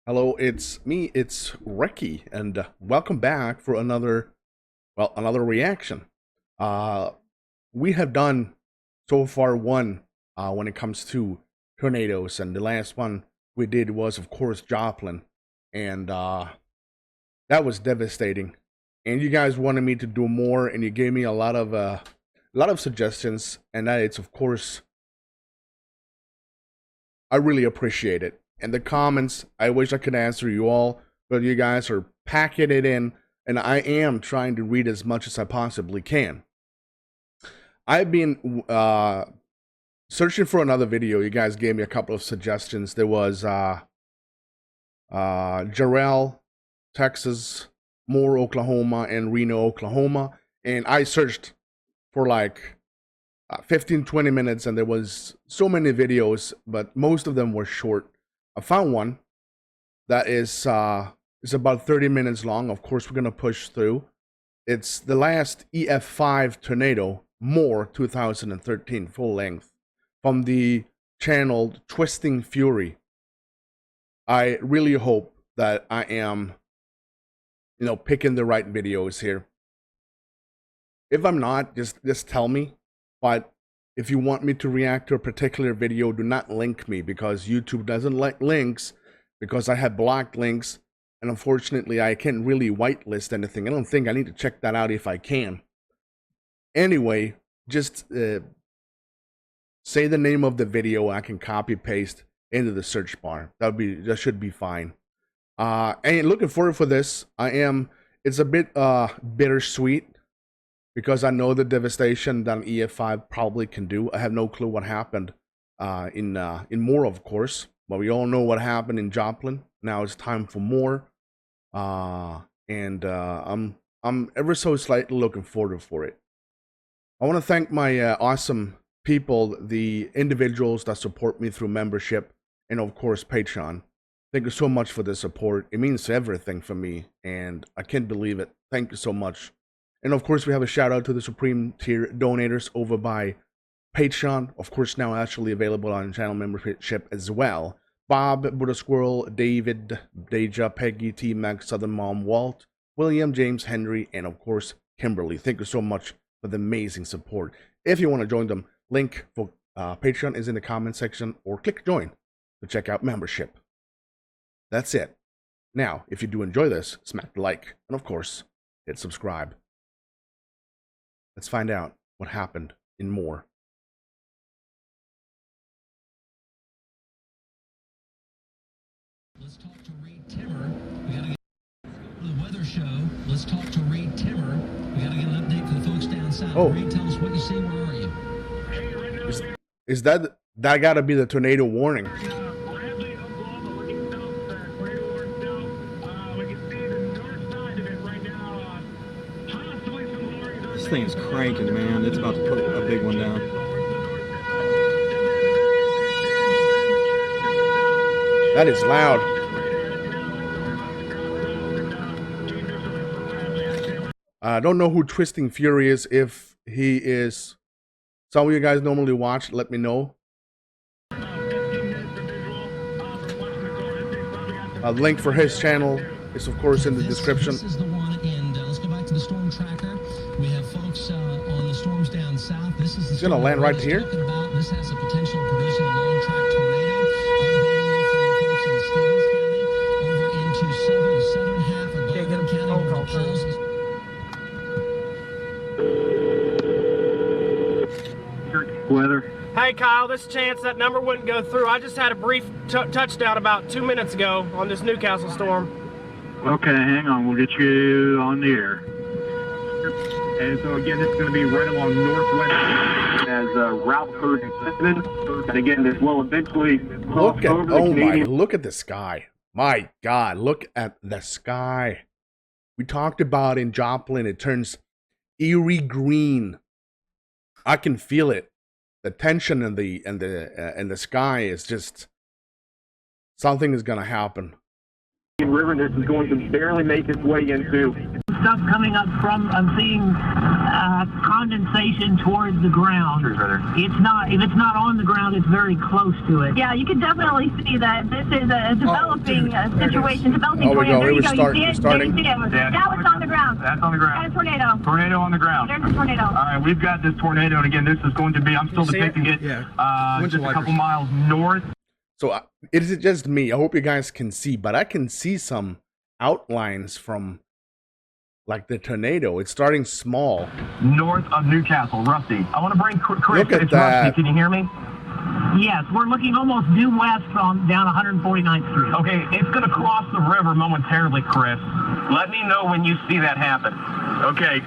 Hello, it's me, it's Ricky, and welcome back for another reaction. Uh, we have done so far one when it comes to tornadoes, and the last one we did was, of course, Joplin, and that was devastating. And you guys wanted me to do more, and you gave me a lot of suggestions, and it's of course I really appreciate it. And the comments, I wish I could answer you all, but you guys are packing it in, and I am trying to read as much as I possibly can. I've been searching for another video. You guys gave me a couple of suggestions. There was Carrell, Texas, Moore, Oklahoma, and Reno, Oklahoma. And I searched for like 15-20 minutes, and there was so many videos, but most of them were short. I found one that is about 30 minutes long. Of course, we're gonna push through. It's the last EF5 tornado, Moore 2013, full length, from the channel Twisting Fury. I really hope that I am, picking the right videos here. If I'm not, just tell me. But if you want me to react to a particular video, do not link me, because YouTube doesn't like links, because I have blocked links, and unfortunately I can't really whitelist anything. I don't think I need to check that out if I can. Anyway, just say the name of the video, and I can copy paste into the search bar. That should be fine. And looking forward for this. It's a bit bittersweet, because I know the devastation that an EF5 probably can do. I have no clue what happened in Moore, of course, but we all know what happened in Joplin. Now it's time for Moore, and I'm ever so slightly looking forward for it. I want to thank my awesome people, the individuals that support me through membership, and of course Patreon. Thank you so much for the support. It means everything for me, and I can't believe it. Thank you so much. And of course, we have a shout out to the Supreme Tier donators over by Patreon. Of course, now actually available on channel membership as well. Bob, buddasquirrel, David, Deja, Peggy, T-Mac, SouthernMom, Walt, William, James, Henry, and of course, Kimberly. Thank you so much for the amazing support. If you want to join them, link for Patreon is in the comment section, or click join to check out membership. That's it. Now, if you do enjoy this, smack the like, and of course, hit subscribe. Let's find out what happened in Moore. Let's talk to Reed Timmer. We got to get the weather show. Let's talk to Reed Timmer. We got to get an update for the folks down south. Oh. Reed, tell us what you see. Where are you? Is that got to be the tornado warning? This thing's cranking, man. It's about to put a big one down. That is loud. I don't know who Twisting Fury is. If he is, some of you guys normally watch, let me know. A link for his channel is of course in the description. This is the one, and let's go back to the storm tracker. We have folks on the storms down south. This is the It's gonna land right here. This has the potential of producing a long track tornado. Updating you for you folks in Stevens County, over into southern half of Baldwin County, where the pulse is. Weather. Hey Kyle, this chance that number wouldn't go through. I just had a brief touchdown about 2 minutes ago on this Newcastle storm. Okay, hang on. We'll get you on the air. And so again, this is going to be right along northwest as Route 37. And again, this will eventually cross Look at over the Canadian. look at the sky. My God, look at the sky. We talked about in Joplin, it turns eerie green. I can feel it. The tension in the sky is just, something is gonna happen. River. This is going to barely make its way into stuff coming up from, I'm seeing condensation towards the ground. It's not, if it's not on the ground, it's very close to it. Yeah, you can definitely see that this is a developing situation, developing Oh, we tornado. go. There you It go. was You see it? starting. There you see it. Now it's on the ground. That's on the ground. And a tornado. Tornado on the ground. There's a tornado. All right, we've got this tornado, and again, this is going to be, I'm still depicting it, just a couple miles north. So is it just me? I hope you guys can see, but I can see some outlines from like the tornado. It's starting small. North of Newcastle, Rusty. I want to bring Chris. Look at It's that. Rusty. Can you hear me? Yes, we're looking almost due west from down 149th Street. Okay, it's going to cross the river momentarily, Chris. Let me know when you see that happen. Okay,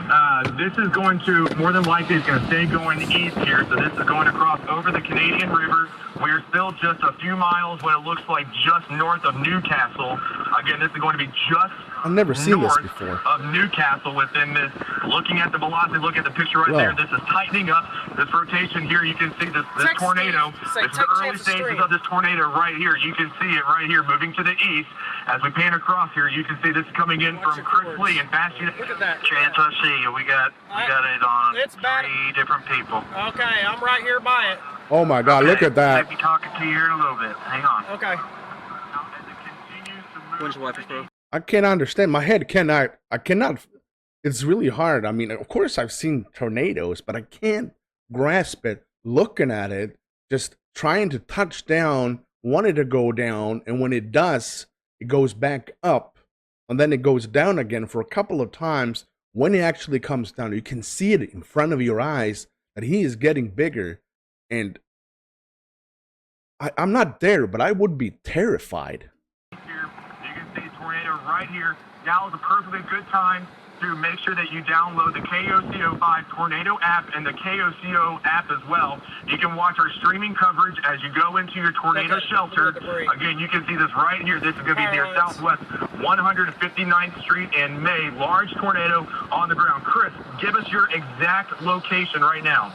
this is going to, more than likely, it's going to stay going east here, so this is going to cross over the Canadian River. We're still just a few miles, what it looks like, just north of Newcastle. Again, this is going to be just I've never seen this north before. of Newcastle within this. Looking at the velocity, look at the picture right there. This is tightening up. This rotation here, you can see this tornado. This is the early stages of this tornado right here. You can see it right here moving to the east. As we pan across here, you can see this coming in from Crickley and Bastion. Look at that. Chance, I see you. We got it on It's bad. 3 different people. Okay, I'm right here by it. Oh my God! Look at that. I'll be talking to you here in a little bit. Hang on. Okay. Windshield wipers, bro. I can't understand. My head cannot. I cannot. It's really hard. I mean, of course I've seen tornadoes, but I can't grasp it. Looking at it, just trying to touch down, want it to go down, and when it does, it goes back up, and then it goes down again for a couple of times. When it actually comes down, you can see it in front of your eyes that he is getting bigger, and I'm not there, but I would be terrified. Here, you can see a tornado right here. Now is a perfectly good time to make sure that you download the KOCO5 Tornado app and the KOCO app as well. You can watch our streaming coverage as you go into your tornado shelter. Again, you can see this right here. This is going to be near Southwest 159th Street in May. Large tornado on the ground. Chris, give us your exact location right now.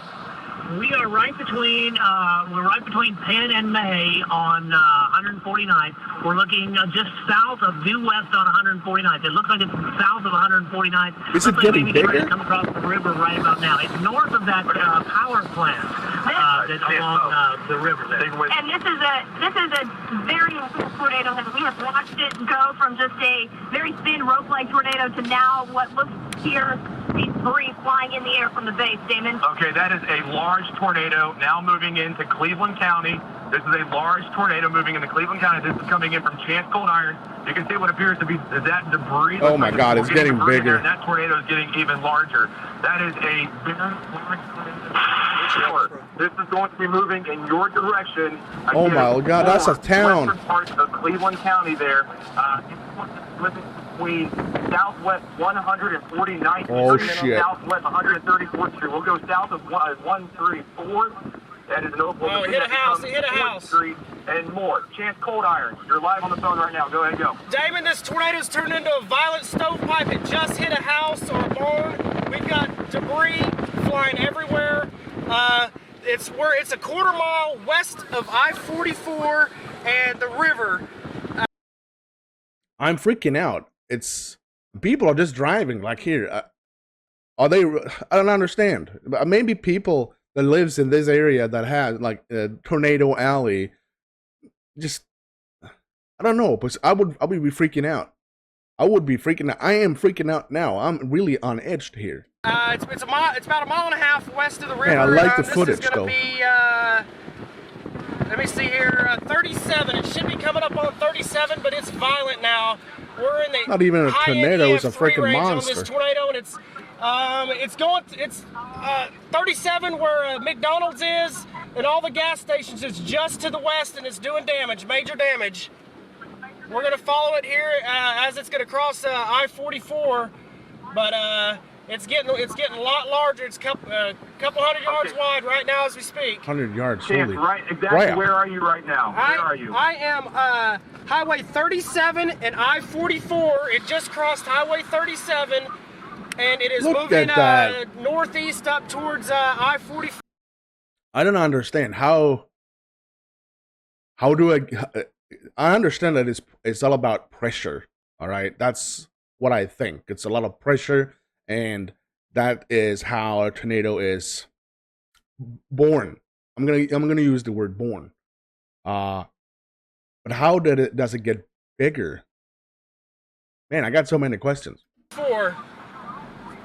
We are right between Penn and May on 149th. We're looking just south of due west on 149th. It looks like it's south of 149th. Is it getting bigger? Come across the river right about now. It's north of that power plant that's along the river there. And this is a very intense tornado. We have watched it go from just a very thin rope-like tornado to now what looks here debris flying in the air from the base. Damon. Okay, that is a large tornado now moving into Cleveland County. This is a large tornado moving into Cleveland County. This is coming in from Chance Cold Iron. You can see what appears to be that debris. Oh my God, it's getting bigger. And that tornado is getting even larger. That is a big, large tornado. This is going to be moving in your direction. Oh my God, that's a town. Western parts of Cleveland County there. Living between Southwest 149th Street and Southwest 134th Street. We'll go south of 134th. That is an Oklahoma. Oh, hit a house, hit a house. Street and more. Chance Cold Iron, you're live on the phone right now. Go ahead and go. Damon, this tornado's turned into a violent stovepipe. It just hit a house or a barn. We've got debris flying everywhere. It's a quarter mile west of I-44 and the river. I'm freaking out. It's people are just driving like here. Are they? I don't understand. Maybe people that lives in this area that has like a tornado alley. Just I don't know, but I would be freaking out. I would be freaking out. I am freaking out now. I'm really on edge here. It's about a mile and a half west of the river. Man, I like the footage this is gonna though. Be, let me see here, 37. It should be coming up on 37, but it's violent now. We're in the Not even a tornado, it's a freaking monster. On this tornado, and it's 37 where McDonald's is, and all the gas stations is just to the west, and it's doing damage, major damage. We're gonna follow it here as it's gonna cross I-44, but it's getting a lot larger. It's a couple hundred yards wide right now as we speak. 100 yards, Chance, holy. right, exactly. Where are you right now? Where are you? I am Highway 37 and I-44. It just crossed Highway 37, and it is moving northeast up towards I-44. I don't understand how do I understand that it's all about pressure. All right, that's what I think. It's a lot of pressure, and that is how a tornado is born. I'm gonna use the word born. But how does it get bigger? Man, I got so many questions. 4.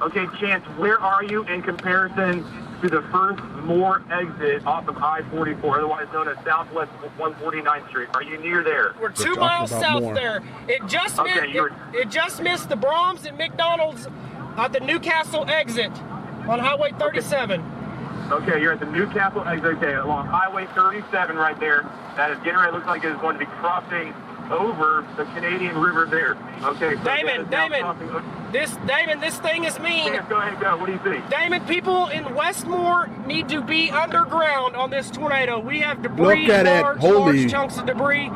Okay, Chance, where are you in comparison to the first Moore exit off of I-44, otherwise known as Southwest 149th Street? Are you near there? We're 2 miles south more. there. It just Okay, it just missed the Brahms and McDonald's at the Newcastle exit on Highway 37. Okay, you're at the Newcastle exit, okay, along Highway 37 right there. That is getting ready, looks like it is going to be crossing over the Canadian River there. Okay, so Damon, this thing is mean. Chance, go ahead, go. What do you think? Damon, people in Westmore need to be underground on this tornado. We have debris, Look at it. large chunks of debris.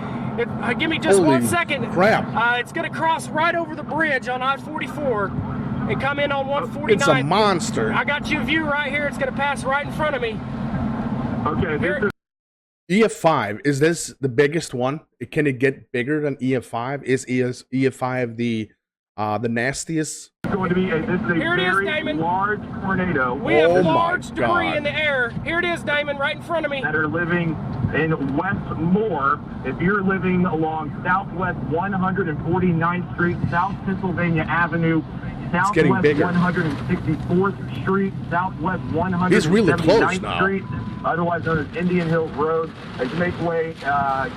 Give me just 1 second. Crap. It's going to cross right over the bridge on I-44 and come in on 149. It's a monster. I got you a view right here. It's going to pass right in front of me. Okay, this is EF5, is this the biggest one? Can it get bigger than EF5? Is EF5 the nastiest? going to be this is a Here it is, very Damon. large tornado. We have Oh my large debris God. in the air. Here it is, Damon, right in front of me. That are living in Westmore. If you're living along Southwest 149th Street, South Pennsylvania Avenue, getting Southwest bigger. 164th Street, Southwest 179th He's really close now. Street, otherwise known as Indian Hills Road, as you make way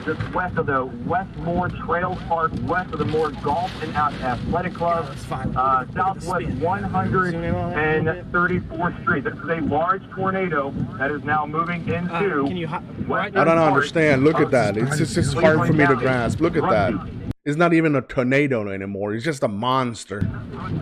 just west of the Westmore Trail Park, west of the Moore Golf and Athletic Club, Southwest 134th Street. This is a large tornado that is now moving into I don't understand. Look at that. It's just hard for me to grasp. Look at that. It's not even a tornado anymore. It's just a monster.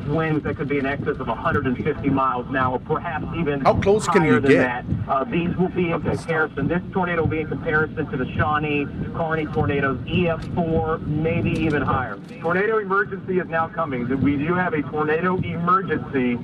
Winds that could be in excess of 150 miles an hour, perhaps even How close can higher you than get? that. These will be in comparison. This tornado will be in comparison to the Shawnee, Kearney tornadoes, EF4, maybe even higher. Tornado emergency is now coming. We do have a tornado emergency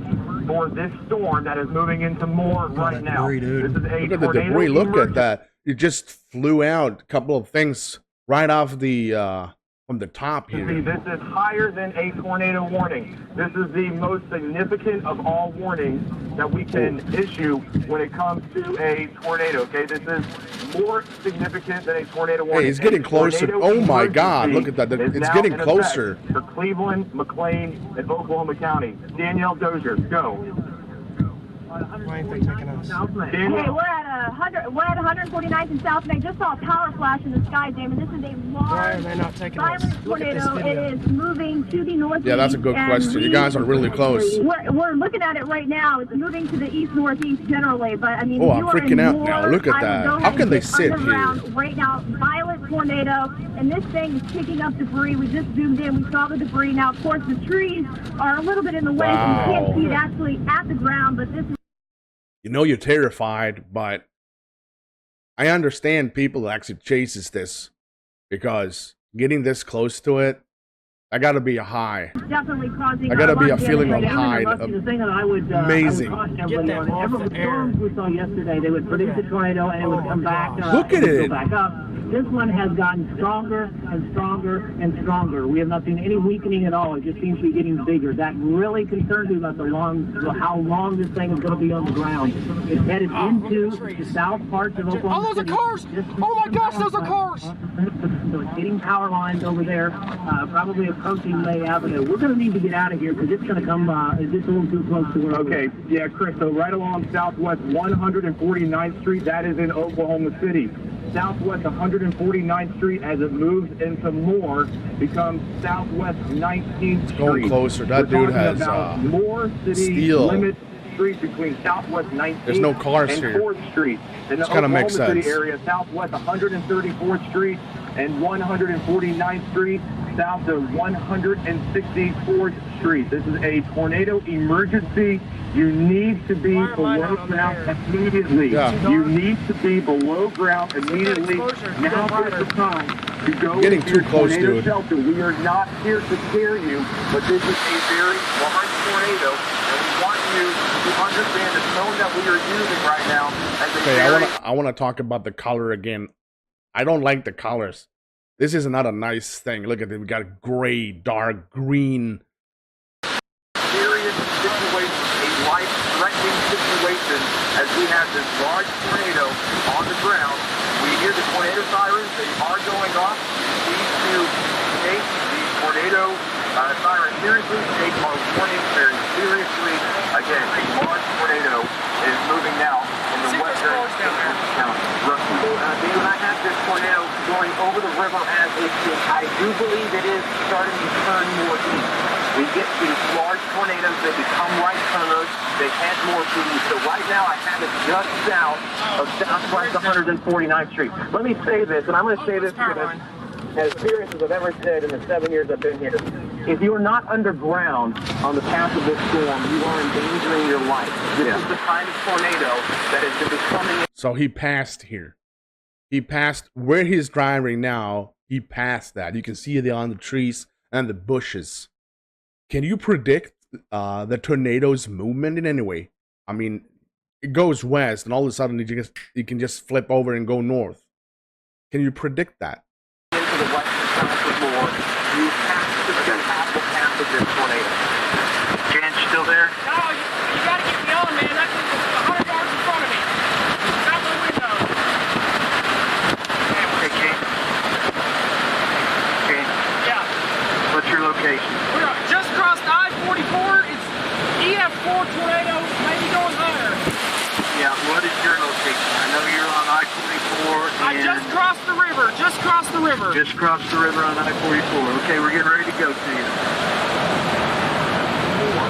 for this storm that is moving into Moore right now. This is a Look at the tornado debris. Look at emergency. that. It just flew out a couple of things right off the from the top See, here. this is higher than a tornado warning. This is the most significant of all warnings that we can issue when it comes to a tornado. Okay, this is more significant than a tornado warning. Hey, it's getting A closer. tornado Oh my God, emergency look at that. is It's now getting in closer. effect for Cleveland, McLean, and Oklahoma County. Danielle Dozier, go. Why ain't they taking us? Hey, Danielle. we're at 149th and South, and I just saw a power flash in the sky, Damon. This is a Why are large, they not taking us? violent Look at this tornado. It video. is moving to the northeast. Yeah, that's a good and question. You guys are really close. We're looking at it right now. It's moving to the east-northeast generally, but I mean, Oh, I'm you are freaking in out Moore. now. Look at I would that. go How ahead can and they get sit underground here? right now? Violent tornado, and this thing is kicking up debris. We just zoomed in. We saw the debris. Now, of course, the trees are a little bit in the way, so you can't Wow. see it actually at the ground, but this is You know you're terrified, but I understand people that actually chases this because getting this close to it, I gotta be a high. definitely causing I gotta lot be a of feeling of damage. high. The thing that I would Amazing. caution Get everybody that on, off every the air. storms we saw yesterday, they would produce a tornado and it would come back. Look at and it. Go back up. This one has gotten stronger and stronger and stronger. We have not seen any weakening at all. It just seems to be getting bigger. That really concerns me about how long this thing is going to be on the ground. It's headed into the south parts of Oklahoma Oh, those are City. cars! Oh my gosh, those are cars! So it's hitting power lines over there, probably approaching May Avenue. We're going to need to get out of here because it's going to come, it's just a little too close to where Okay, yeah, Chris, so right along Southwest 149th Street, that is in Oklahoma City. Southwest 149th Street, as it moves into Moore, becomes Southwest 19th Street. going closer. That We're dude talking has, about Moore City steel. Limit Street between Southwest 19th There's no cars and here. 4th Street. In the This kinda Oklahoma makes City sense. area, Southwest 134th Street and 149th Street, south of 164th Street. This is a tornado emergency. You need to be Why am I below not on ground there? immediately. Yeah. You need to be below ground immediately. exposure. Now is the time to go Getting into too your close, tornado dude. shelter. We are not here to scare you, but this is a very large tornado, and we want you to understand the tone that we are using right now as a Okay, very I wanna talk about the color again. I don't like the colors. This is not a nice thing. Look at it. We got gray, dark, green. situation, a life-threatening situation, as we have this large tornado on the ground. We hear the tornado sirens. They are going off. We need to take the tornado siren seriously, take our warning very seriously. Again, a large tornado is moving now in the western county. David, I have this tornado going over the river as it is. I do believe it is starting to turn more east. We get these large tornadoes that become right turners. They head more to east. So right now I have it just south of Southwest 149th Street. Let me say this, and I'm going to say this because as serious as I've ever said in the 7 years I've been here, if you are not underground on the path of this storm, you are endangering your life. This is the kind of tornado that has been becoming. So he passed here. He passed where he's driving now. He passed that. You can see it on the trees and the bushes. Can you predict the tornado's movement in any way? I mean, it goes west, and all of a sudden it can just flip over and go north. Can you predict that? Into the west and south of Moore, you have to have the path of this tornado. Jan, still there? No, you got to get me on, man. That's 100 yards in front of me. Out the window. Hey, Jan. Jan. Yeah. What's your location? We're just crossed I-44. It's EF4 tornadoes, maybe going higher. Yeah, what is your location? I know you're on I-44. I just crossed the river. Just crossed the river. Just crossed the river on I-44. Okay, we're getting ready to go to you. A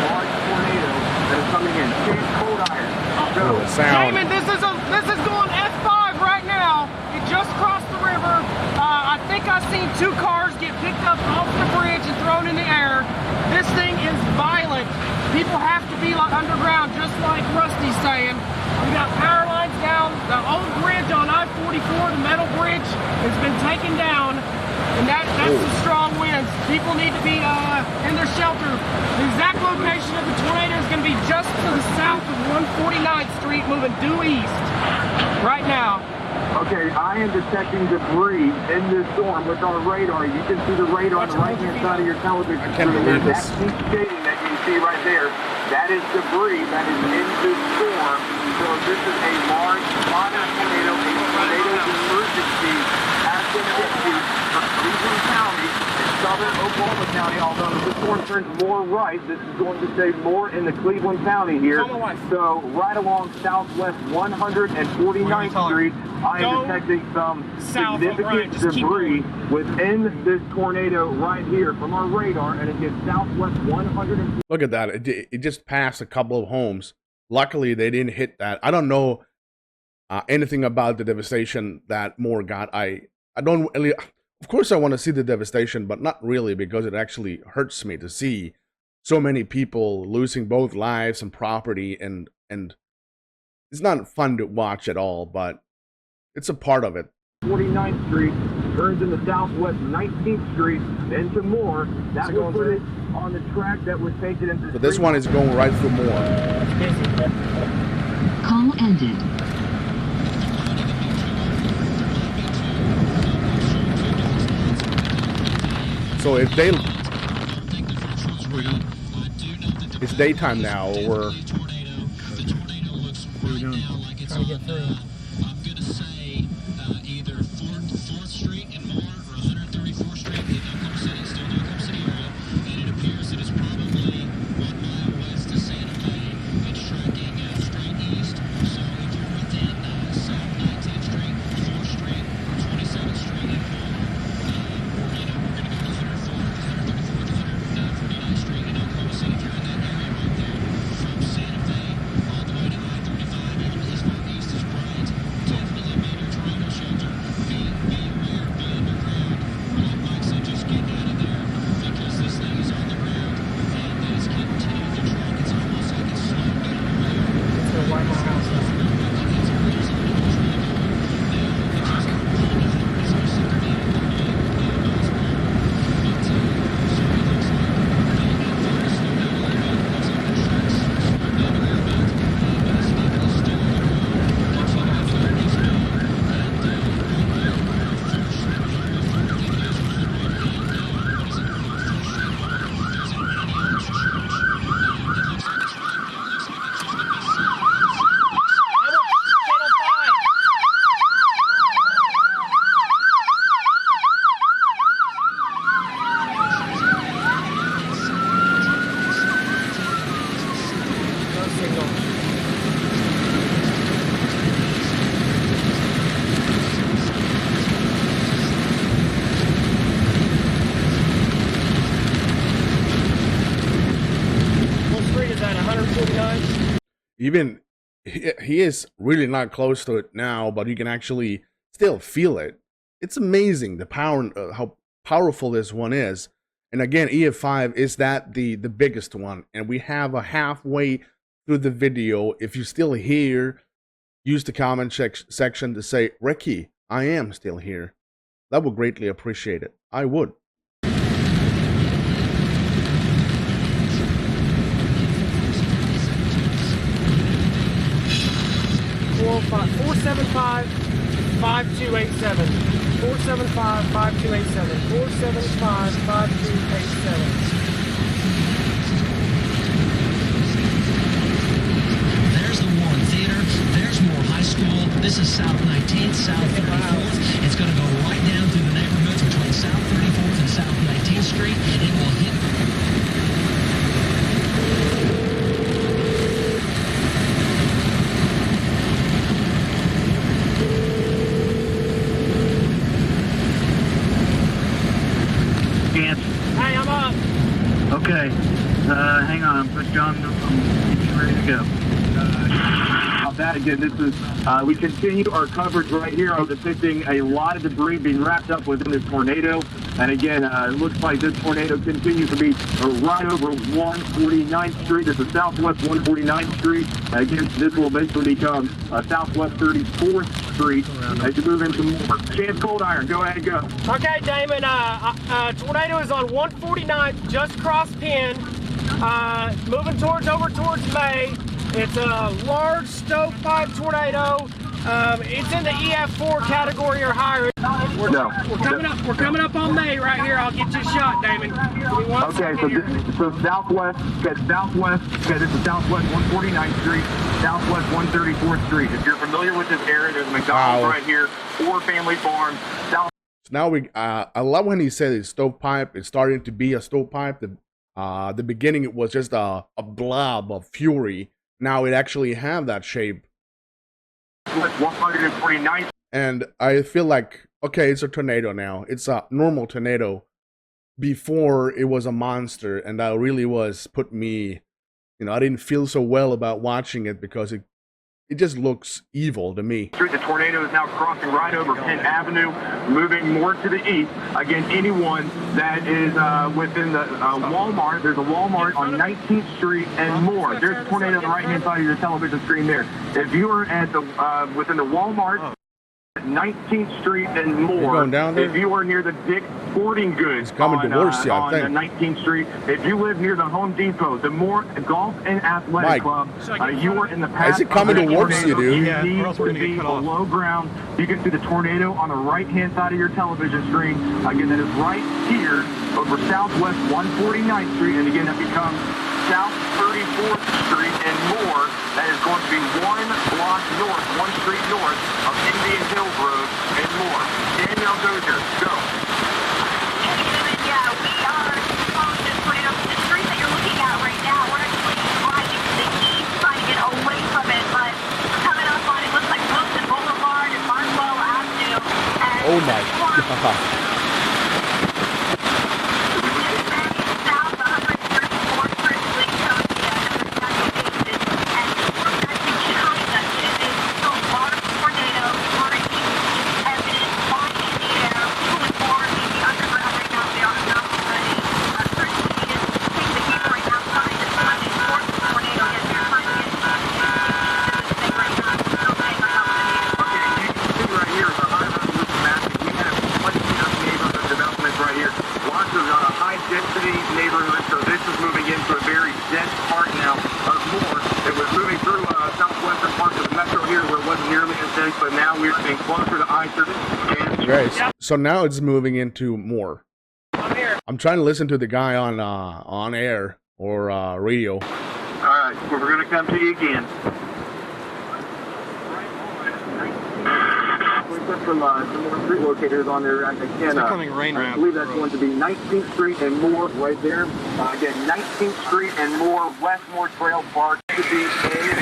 large tornado that is coming in. Change cold iron. Go. Sound. Damon, this is going F5 right now. It just crossed the river. I think I've seen 2 cars get picked up off the bridge and thrown in the air. This thing is violent. People have to be underground, just like Rusty's saying. We got power lines down. The old bridge on I-44, the metal bridge, has been taken down. And that's some strong winds. People need to be in their shelter. The exact location of the tornado is going to be just to the south of 149th Street, moving due east right now. Okay, I am detecting debris in this storm with our radar. You can see the radar on the right-hand side of your television. I can't believe this. That deep shading that you see right there, that is debris that is in this storm. So this is a large, modern tornado. A tornado emergency has been issued from Cleveland County and southern Oklahoma County. Although if this storm turns more right, this is going to stay more in the Cleveland County here. So right along Southwest 149th Street, I am detecting some significant debris within this tornado right here from our radar, and it gets Southwest 100. Look at that. It just passed a couple of homes. Luckily, they didn't hit that. I don't know anything about the devastation that Moore got. I don't really... Of course, I want to see the devastation, but not really, because it actually hurts me to see so many people losing both lives and property, and it's not fun to watch at all, but it's a part of it. 49th Street turns into Southwest 19th Street into Moore. That will put it on the track that was taken into. But this one is going right through Moore. Call ended. So if they, it's daytime now, or What are we doing? Trying to get through. I'm going to say either 4th Street in Moore or 134th Street in Oklahoma City, still in the Oklahoma City area, and it appears that it's probably 1 mile west of Santa Fe. It's tracking straight east, so if you're within South 19th Street, 4th Street, 27th Street in Moore, we're going to go 134th, 149th Street in Oklahoma City. If you're in that area right there, from Santa Fe all the way to I-35, even as far east as Bryan even he is really not close to it now, but you can actually still feel it. It's amazing the power, how powerful this one is. And again, EF5 is that the biggest one, and we have a halfway through the video. If you're still here, use the comment section to say, Ricky, I am still here. That would greatly appreciate it. I would. 475 5287. 475 5287. 475 5287. There's the Warren Theater. There's Moore High School. This is South 19th, South 34th. It's going to go right down through the neighborhoods between South 34th and South 19th Street. It will hit. Hey, I'm up. Okay. Hang on. Put John. I'm ready to go. That again, this is, we continue our coverage right here of depicting a lot of debris being wrapped up within this tornado. And again, it looks like this tornado continues to be right over 149th Street. This is Southwest 149th Street. Again, this will eventually become Southwest 34th Street as you move into more. Chance Cold Iron, go ahead and go. Okay, Damon, tornado is on 149th, just crossed Penn, moving over towards May. It's a large stovepipe tornado. It's in the EF4 category or higher. We're coming up on May right here. I'll get you a shot, Damon. Okay, so Southwest, this is Southwest 149th Street, Southwest 134th Street. If you're familiar with this area, there's a McDonald's right here, or Family Farm. Now I love when he said it's stovepipe. It's starting to be a stovepipe. The beginning it was just a blob of fury. Now it actually have that shape. 149th. And I feel like, okay, it's a tornado now. It's a normal tornado. Before it was a monster, and that really was put me, I didn't feel so well about watching it because it just looks evil to me. The tornado is now crossing right over Penn Avenue, moving more to the east. Again, anyone that is within the Walmart, there's a Walmart on 19th Street and more. There's a tornado on the right-hand side of your television screen there. If you are at the within the Walmart, 19th Street and more. Going down there? If you are near the Dick's Sporting Goods coming on, to Wiersema, I think. 19th Street, if you live near the Home Depot, the Moore Golf and Athletic Club, you are in the path. Is it coming to Wiersema, dude? You need to be below ground. You can see the tornado on the right-hand side of your television screen. Again, that is right here over Southwest 149th Street, and again, that becomes South 34th Street and more. That is going to be 1 block north, 1 street north of Indian Hill Road and more. Danielle Dozier, go. Yeah, we are just right up the street that you're looking at right now. We're actually driving to the east, trying to get away from it, but coming up on it looks like Wilson Boulevard and Markwell Avenue. And oh my God. So now it's moving into more. I'm here. I'm trying to listen to the guy on air or radio. All right, well, we're going to come to you again. We've got some more street locators on there. Again, I believe that's going to be 19th Street and more right there. Again, 19th Street and more, Westmore Trail Park. To be in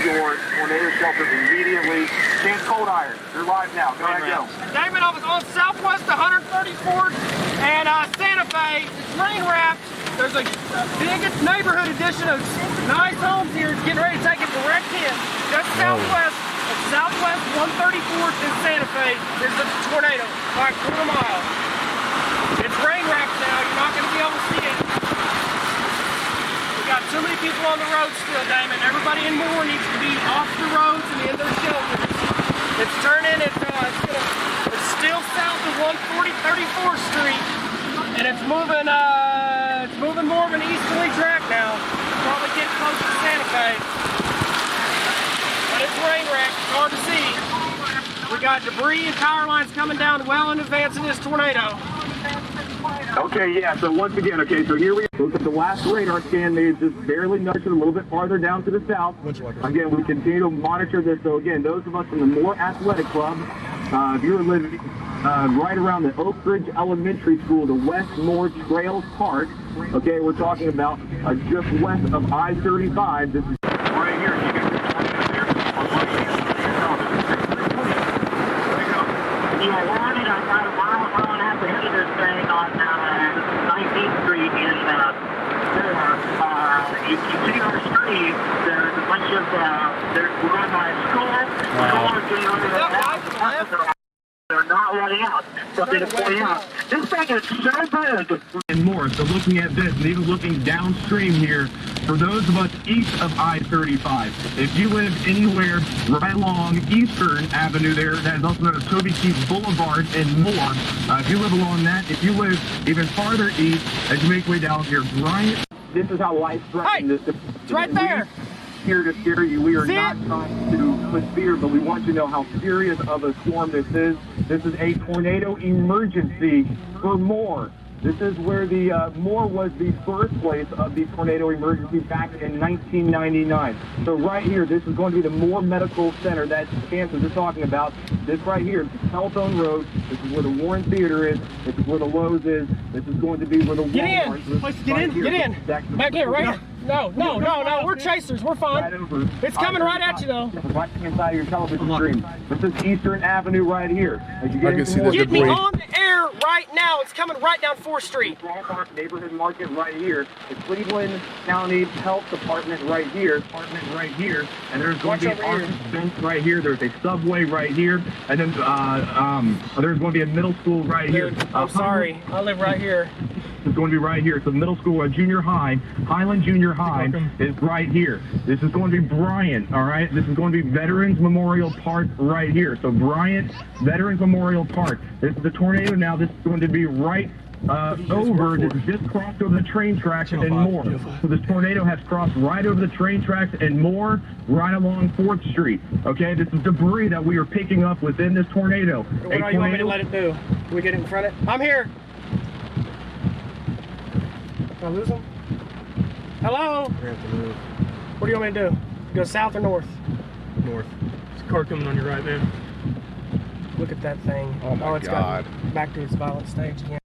your tornado shelter immediately. Chance Cold Iron, you're live now. Go ahead, go. Damon, I was on Southwest 134th and Santa Fe. It's rain wrapped. There's a big neighborhood addition of nice homes here. It's getting ready to take a direct hit. Just southwest of Southwest 134th in Santa Fe. There's a tornado, like a quarter mile. It's rain wrapped now. You're not going to be able to see it. We got too many people on the road still, Damon. Everybody in Moore needs to be off the roads and in their shelters. It's turning. It's still south of 34th Street, and it's moving more of an easterly track now. Probably getting close to Santa Fe. But it's rain wrecked. It's hard to see. We got debris and power lines coming down well in advance of this tornado. Okay, yeah, so once again, okay, so here we look at the last radar scan. They just barely nudged it a little bit farther down to the south. Again, we continue to monitor this. So again, those of us in the Moore Athletic Club, if you're living right around the Oak Ridge Elementary School, the West Moore Trails Park, okay, we're talking about just west of I-35. This is right here. You can Yeah, we're on it. I've got a mile and a half ahead of this thing on 19th Street in Moore. You can see our street. There's a bunch of, we're on my school. They're not running out. Something to point out. This thing is so big. And more. So looking at this, and even looking downstream here, for those of us east of I-35, if you live anywhere right along Eastern Avenue there, that is also known as Toby Keith Boulevard and more, if you live along that, if you live even farther east, as you make your way down here, Bryant, this is how life-threatening this is. It's right there. Here to scare you. We are not trying to put fear, but we want you to know how serious of a storm this is. This is a tornado emergency for Moore. This is where the Moore was the birthplace of the tornado emergency back in 1999. So right here, this is going to be the Moore Medical Center that Kansas is talking about. This right here is Telephone Road. This is where the Warren Theater is. This is where the Lowe's is. This is going to be where the Walmart is. Get in. Back here, right here. No. We're chasers. We're fine. It's coming right at you, though. Right inside of your television screen. This is Eastern Avenue right here. As you get me on the air right now. It's coming right down 4th Street. Walmart neighborhood market right here. The Cleveland County Health Department right here. And there's going to be an fence right here. There's a subway right here. And then there's going to be a middle school right here. I'm sorry. I live right here. It's going to be right here. So middle school or junior high, Highland Junior High is right here. This is going to be Bryant, all right? This is going to be Veterans Memorial Park right here. So Bryant, Veterans Memorial Park. This is the tornado now. This is going to be right over. This is just crossed over the train tracks and more. So this tornado has crossed right over the train tracks and more right along 4th Street. Okay, this is debris that we are picking up within this tornado. What do you want me to let it do? Can we get in front of it? I'm here. Can I lose him? Hello? We're gonna have to move. What do you want me to do? Go south or north? North. There's a car coming on your right, man. Look at that thing. Oh my God. Got back to its violent stage again.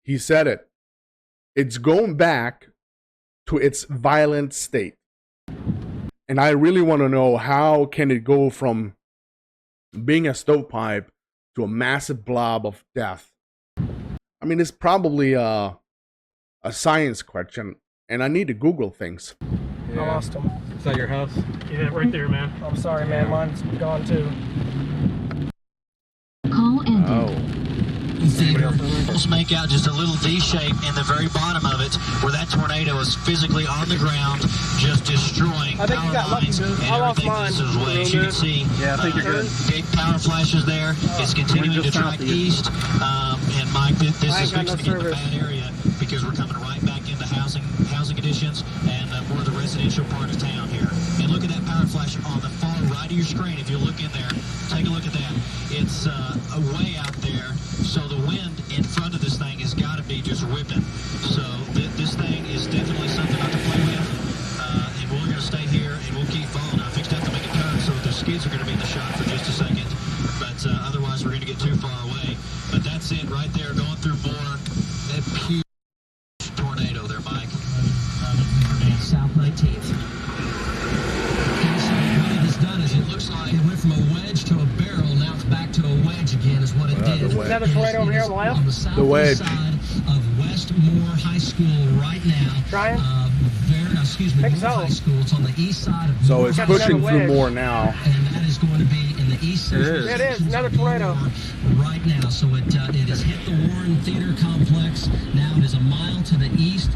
He said it. It's going back to its violent state. And I really want to know, how can it go from being a stovepipe to a massive blob of death? I mean, it's probably a science question, and I need to Google things. Yeah. I lost him. Is that your house? Yeah, right there, man. I'm sorry, man. Mine's gone too. Call ended. Oh. Let's make out just a little V shape in the very bottom of it, where that tornado is physically on the ground, just destroying I think you got lucky, dude. I lost mine. This is ways. You can see I think you're good. big power flashes there. It's continuing to track east. And Mike, this is fixing to get in the bad area, because we're coming right back into housing additions and more of the residential part of town here. And look at that power flash on the far right of your screen. If you look in there, take a look at that. It's way out there, so the wind in front of this thing has got to be just whipping. So this thing is definitely something not to play with. And we're going to stay here and we'll keep following. I fixed to have to make a turn, so the skids are going to be in the shot for just a second. But otherwise, we're going to get too far away. But that's it right there, going through Moore. That huge tornado there, Mike. South 19th. Okay, so what it has done is it looks like it went from a wedge to a barrel, now it's back to a wedge again is what it did. Another tornado over here on the left? On the wedge southeast side of West southeast Moore High School right now. Trying? Excuse me, Think Moore so. High School. It's on the east side of So Moore. it's Got to pushing have a through wedge. more now. And that is going to be in the east central It is, sections another of tornado. Moore right now. So it has hit the Warren Theater Complex. Now it is a mile to the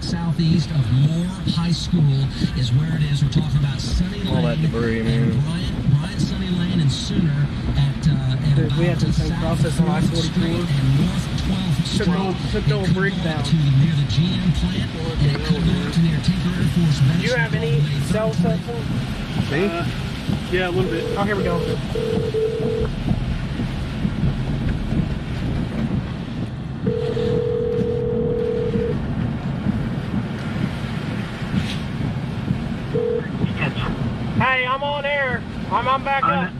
southeast of Moore High School is where it is. We're talking about Sunny Lane. All that debris, and man. Bryant Sunny Lane and Sooner at Dude, we had about the same South process on 4th I-43. Street and North 12th Street. Took the old bridge down. To near the GM plant, and it could go to near Tinker Air Force Base. Do you have any cell something? Me? Yeah, a little bit. Oh, here we go. Hey, I'm on air. I'm back up.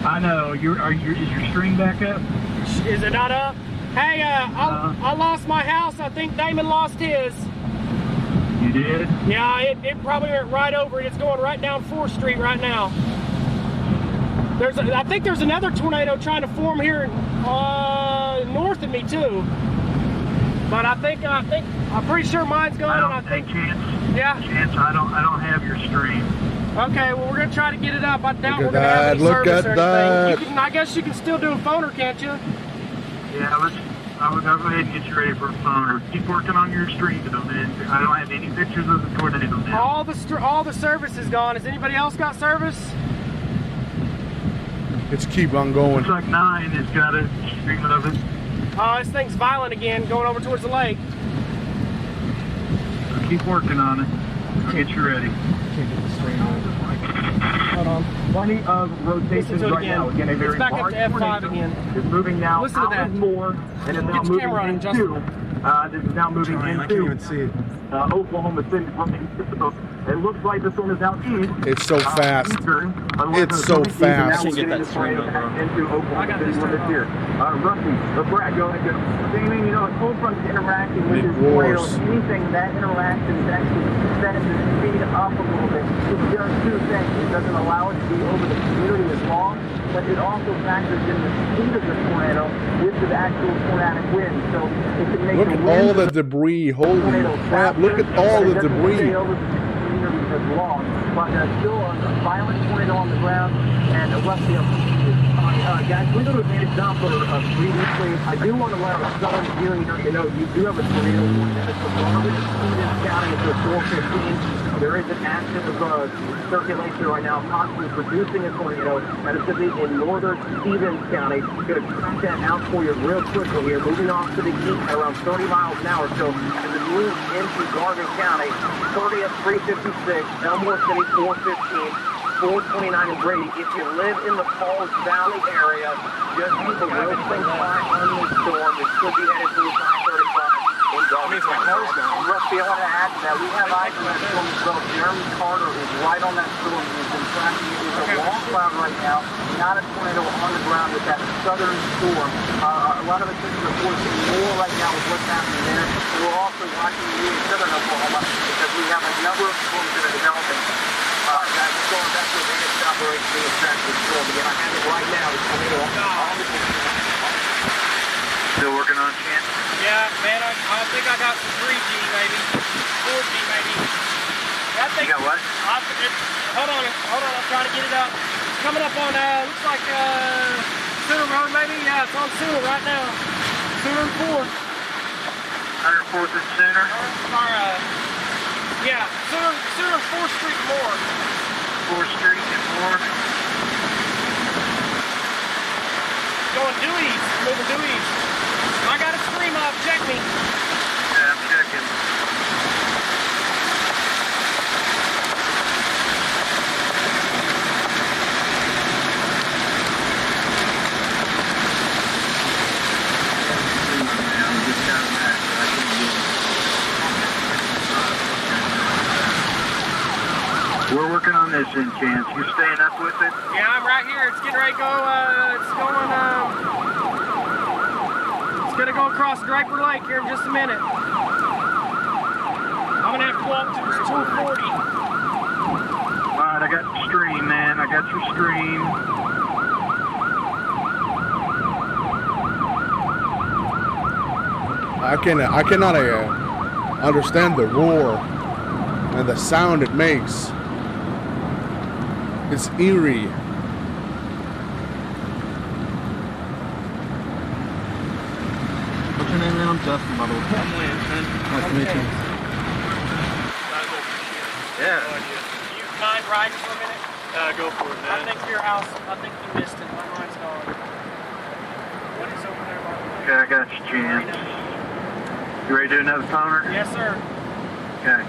I know. Is your stream back up? Is it not up? Hey, I lost my house. I think Damon lost his. You did? Yeah, it probably went right over it. It's going right down 4th Street right now. I think there's another tornado trying to form here north of me too. But I'm pretty sure mine's going. Chance, I don't have your stream. Okay, well we're gonna try to get it up. I doubt Look we're at gonna have any that, look service at or that. anything. I guess you can still do a phoner, can't you? Yeah, I'll go ahead and get you ready for a phone, or keep working on your stream. I don't have any pictures of the tornado now. All the service is gone. Has anybody else got service? Let's keep on going. Looks like 9 has got a stream of it. Oh, this thing's violent again, going over towards the lake. So keep working on it. I'll get you ready. Hold on. Plenty of rotations Listen to it right again. now. Again, a very It's back up large to F5 tornado again. is moving now Listen to out that. of Moore and is now Get your moving camera on, into. This is now moving I can't into even see it. Oklahoma City. It looks like this one is out east. It's so fast. Eastern, It's so fast. Now we're getting this tornado back into Oklahoma City when it's here. Rusty, LaBarre, go ahead. Damon, a cold front's interacting with this tornado. Anything that interaction is actually sends the speed up a little bit. It does two things. It doesn't allow it to be over the community as long, but it also factors in the speed of the tornado with the actual tornadic wind. So it can make Look the at wind all the debris. Holy crap. Look at all the debris. as long, but still a violent tornado on the ground, and Rusty, guys, we did a managed Doppler previously. I do want to let our southern viewing know you do have a tornado warning. It's the longest in this county. It's a 415. There is an active circulation right now, possibly producing a tornado that is going to be in northern Stevens County. I'm going to track that out for you real quickly here. Moving off to the east at around 30 miles an hour. So as it moves into Garvin County, 30 at 356, Elmore City 415. 429 in Brady. If you live in the Falls Valley area, just keep a real close eye on this storm. It could be headed towards I-35 in Garvin County. Rusty, I want to add to that. We have eyes on that storm as well. Jeremy Carter is right on that storm. He's been tracking it. It's a long cloud right now, not a tornado on the ground with that southern storm. A lot of attention reports more right now with what's happening there. We're also watching you in southern Oklahoma because we have a number of storms that are developing. That's going back to a managed operation being tracked with storm. Again, I have it right now. It's tornado on the Still working on Chance? Yeah, man, I think I got some 3G maybe, 4G maybe. You got what? Hold on, I'm trying to get it up. It's coming up on, looks like Sooner Road maybe. Yeah, it's on Sooner right now. Sooner and 4th. 104th and Sooner? Yeah, Sooner 4th Street and more. 4th Street and more. Going due east, moving due east. I got a stream up, check me. Yeah, I'm checking. We're working on this in Chance. You staying up with it? Yeah, I'm right here. It's getting ready to go. It's going to go across Draper Lake here in just a minute. I'm going to have to go up to 240. All right, I got your stream, man. I got your stream. I cannot understand the roar and the sound it makes. It's eerie. What's your name, man? I'm Justin, by the way. I'm Winston. Nice to meet you. Yeah. You mind riding for a minute? Go for it, man. I think your house, I think you missed it. My mind's gone. What is over there, Mark? Okay, I got you, Chance. You ready to do another toner? Yes, sir. Okay.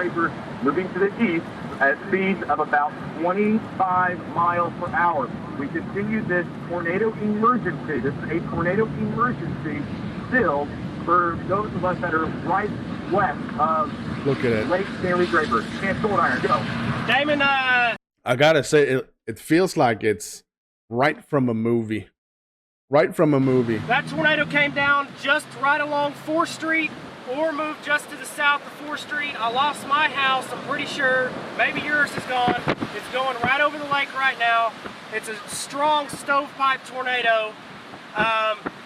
Paper moving to the east at speeds of about 25 miles per hour. We continue this tornado emergency. This is a tornado emergency still for those of us that are right west of Look at it. Lake Stanley Draper. Chance Gold Iron, go. Damon, I gotta say, it feels like it's right from a movie. Right from a movie. that tornado came down just right along 4th Street or moved just to the south of 4th Street. I lost my house, I'm pretty sure. Maybe yours is gone. It's going right over the lake right now. It's a strong stovepipe tornado.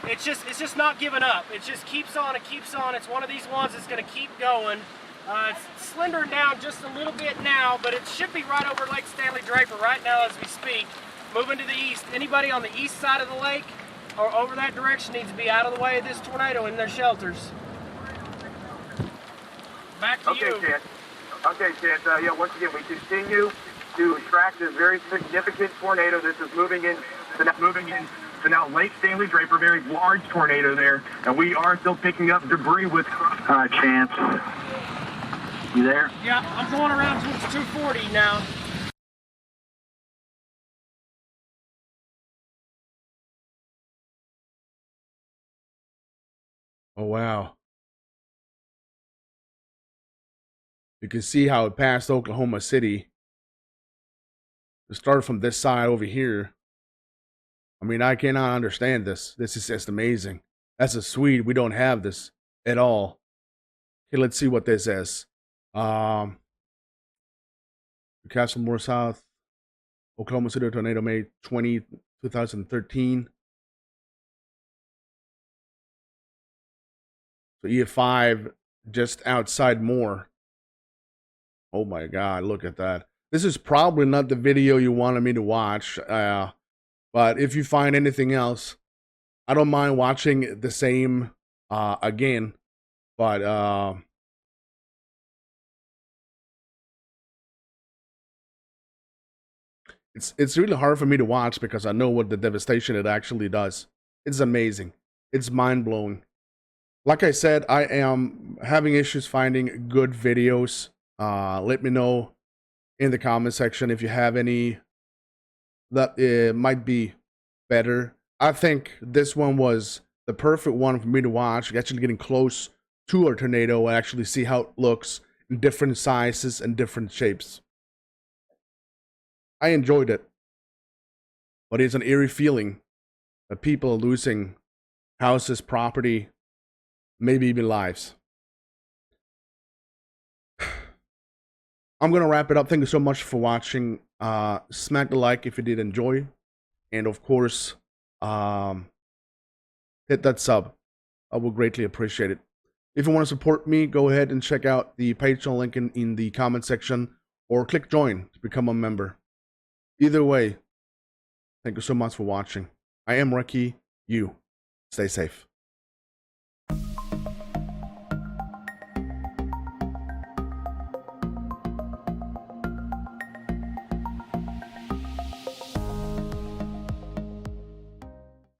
It's just not giving up. It just keeps on and keeps on. It's one of these ones that's going to keep going. It's slendering down just a little bit now, but it should be right over Lake Stanley Draper right now as we speak. Moving to the east. Anybody on the east side of the lake or over that direction needs to be out of the way of this tornado in their shelters. Back to you. Chance. Okay, Chance. Yeah, once again, we continue to track this very significant tornado. This is moving in to now Lake Stanley Draper, very large tornado there, and we are still picking up debris with Chance. You there? Yeah, I'm going around towards 240 now. Oh, wow. You can see how it passed Oklahoma City. It started from this side over here. I mean, I cannot understand this. This is just amazing. As a Swede, we don't have this at all. Okay, let's see what this is. Castle more south. Oklahoma City tornado May 20, 2013. So EF5 just outside Moore. Oh my God, look at that. This is probably not the video you wanted me to watch. But if you find anything else, I don't mind watching the same again. But it's really hard for me to watch because I know what the devastation it actually does. It's amazing. It's mind-blowing. Like I said, I am having issues finding good videos. Let me know in the comment section if you have any that might be better. I think this one was the perfect one for me to watch. Actually getting close to a tornado and actually see how it looks in different sizes and different shapes. I enjoyed it. But it's an eerie feeling that people are losing houses, property, maybe even lives. I'm going to wrap it up. Thank you so much for watching. Smack the like if you did enjoy. And of course, hit that sub. I will greatly appreciate it. If you want to support me, go ahead and check out the Patreon link in the comment section. Or click join to become a member. Either way, thank you so much for watching. I am Ricky. You stay safe.